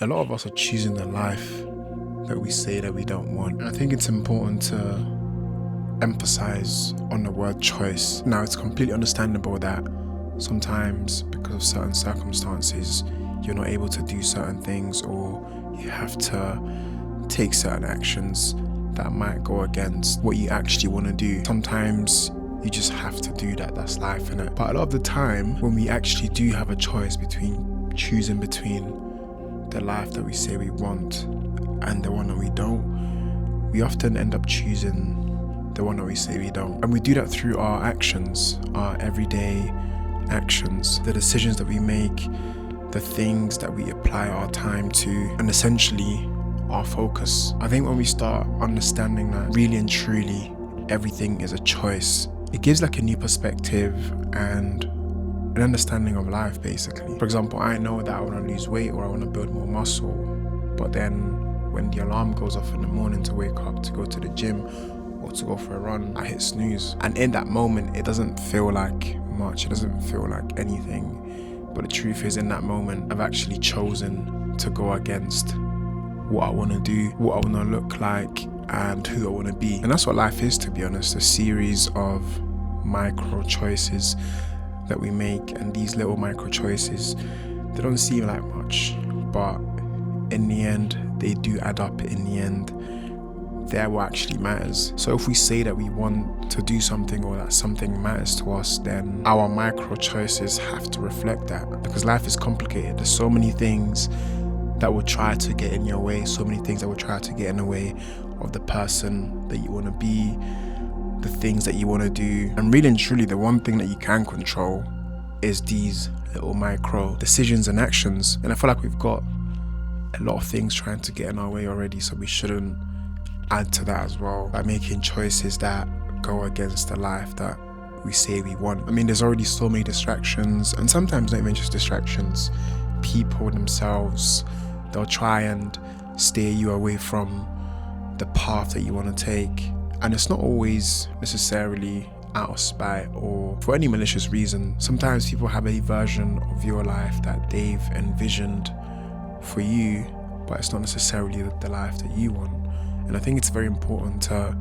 A lot of us are choosing the life that we say that we don't want. And I think it's important to emphasize on the word choice. Now, it's completely understandable that sometimes because of certain circumstances, you're not able to do certain things, or you have to take certain actions that might go against what you actually want to do. Sometimes you just have to do that. That's life, innit? But a lot of the time, when we actually do have a choice between choosing between the life that we say we want and the one that we don't, we often end up choosing the one that we say we don't. And we do that through our actions, our everyday actions, the decisions that we make, the things that we apply our time to, and essentially our focus. I think when we start understanding that really and truly everything is a choice, it gives like a new perspective and an understanding of life, basically. For example, I know that I want to lose weight or I want to build more muscle, but then when the alarm goes off in the morning to wake up to go to the gym or to go for a run, I hit snooze. And in that moment, it doesn't feel like much, it doesn't feel like anything. But the truth is, in that moment, I've actually chosen to go against what I want to do, what I want to look like, and who I want to be. And that's what life is, to be honest, a series of micro choices that we make. And these little micro choices, they don't seem like much, but in the end, they do add up. In the end, they're what actually matters. So if we say that we want to do something or that something matters to us, then our micro choices have to reflect that, because life is complicated. There's so many things that will try to get in your way, so many things that will try to get in the way of the person that you want to be, the things that you want to do. And really and truly, the one thing that you can control is these little micro decisions and actions. And I feel like we've got a lot of things trying to get in our way already, so we shouldn't add to that as well by making choices that go against the life that we say we want. I mean, there's already so many distractions, and sometimes not even just distractions, people themselves, they'll try and steer you away from the path that you want to take. And it's not always necessarily out of spite or for any malicious reason. Sometimes people have a version of your life that they've envisioned for you, but it's not necessarily the life that you want. And I think it's very important to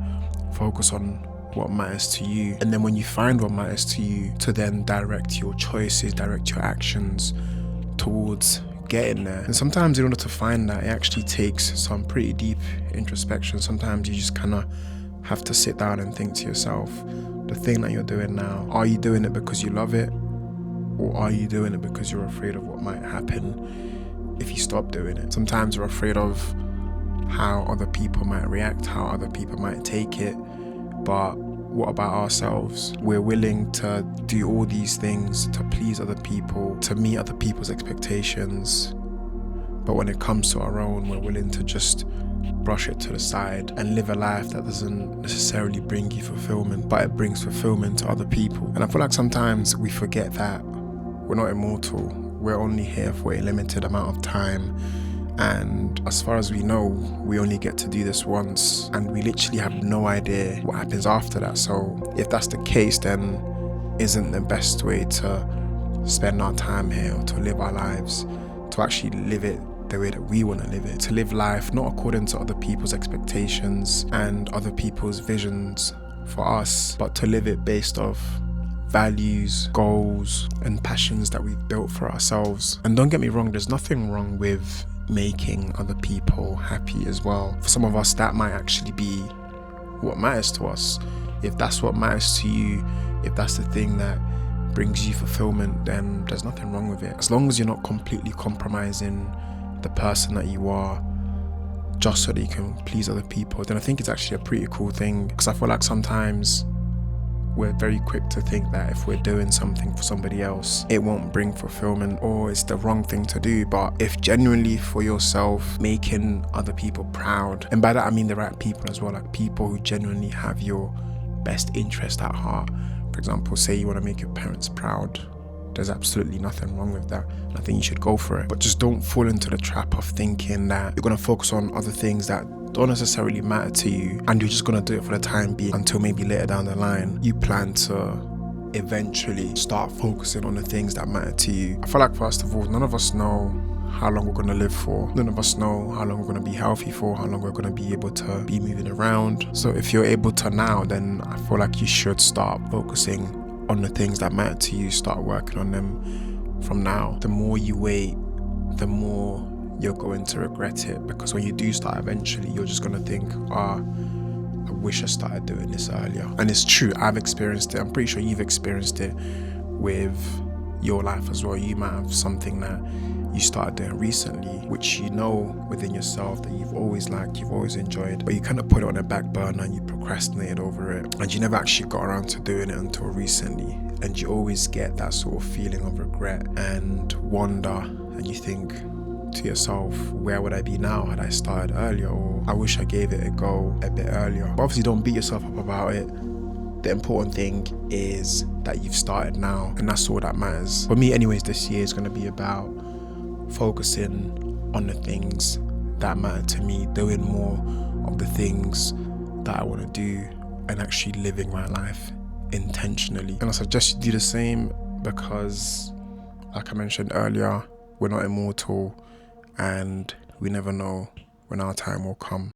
focus on what matters to you. And then when you find what matters to you, to then direct your choices, direct your actions towards getting there. And sometimes in order to find that, it actually takes some pretty deep introspection. Sometimes you just kind of have to sit down and think to yourself, the thing that you're doing now, are you doing it because you love it? Or are you doing it because you're afraid of what might happen if you stop doing it? Sometimes we're afraid of how other people might react, how other people might take it. But what about ourselves? We're willing to do all these things to please other people, to meet other people's expectations. But when it comes to our own, we're willing to just brush it to the side and live a life that doesn't necessarily bring you fulfillment, but it brings fulfillment to other people. And I feel like sometimes we forget that we're not immortal. We're only here for a limited amount of time. And as far as we know, we only get to do this once, and we literally have no idea what happens after that. So if that's the case, then isn't the best way to spend our time here, or to live our lives, to actually live it the way that we want to live it, to live life not according to other people's expectations and other people's visions for us, but to live it based off values, goals, and passions that we've built for ourselves. And don't get me wrong, there's nothing wrong with making other people happy as well. For some of us, that might actually be what matters to us. If that's what matters to you, if that's the thing that brings you fulfillment, then there's nothing wrong with it. As long as you're not completely compromising the person that you are just so that you can please other people, then I think it's actually a pretty cool thing. Because I feel like sometimes we're very quick to think that if we're doing something for somebody else, it won't bring fulfillment, or it's the wrong thing to do. But if genuinely for yourself, making other people proud, and by that I mean the right people as well, like people who genuinely have your best interest at heart. For example, say you want to make your parents proud, there's absolutely nothing wrong with that. I think you should go for it. But just don't fall into the trap of thinking that you're going to focus on other things that don't necessarily matter to you, and you're just going to do it for the time being until maybe later down the line you plan to eventually start focusing on the things that matter to you. I feel like, first of all, none of us know how long we're going to live for. None of us know how long we're going to be healthy for, how long we're going to be able to be moving around. So if you're able to now, then I feel like you should start focusing on the things that matter to you. Start working on them from now. The more you wait, the more you're going to regret it, because when you do start, eventually you're just going to think, I wish I started doing this earlier. And it's true, I've experienced it. I'm pretty sure you've experienced it with your life as well. You might have something that you started doing recently, which you know within yourself that you've always liked, you've always enjoyed, but you kind of put it on a back burner and you procrastinated over it, and you never actually got around to doing it until recently. And you always get that sort of feeling of regret and wonder, and you think to yourself, where would I be now had I started earlier? Or I wish I gave it a go a bit earlier. But obviously don't beat yourself up about it. The important thing is that you've started now, and that's all that matters. For me anyways, this year is going to be about focusing on the things that matter to me, doing more of the things that I want to do, and actually living my life intentionally. And I suggest you do the same, because like I mentioned earlier, we're not immortal and we never know when our time will come.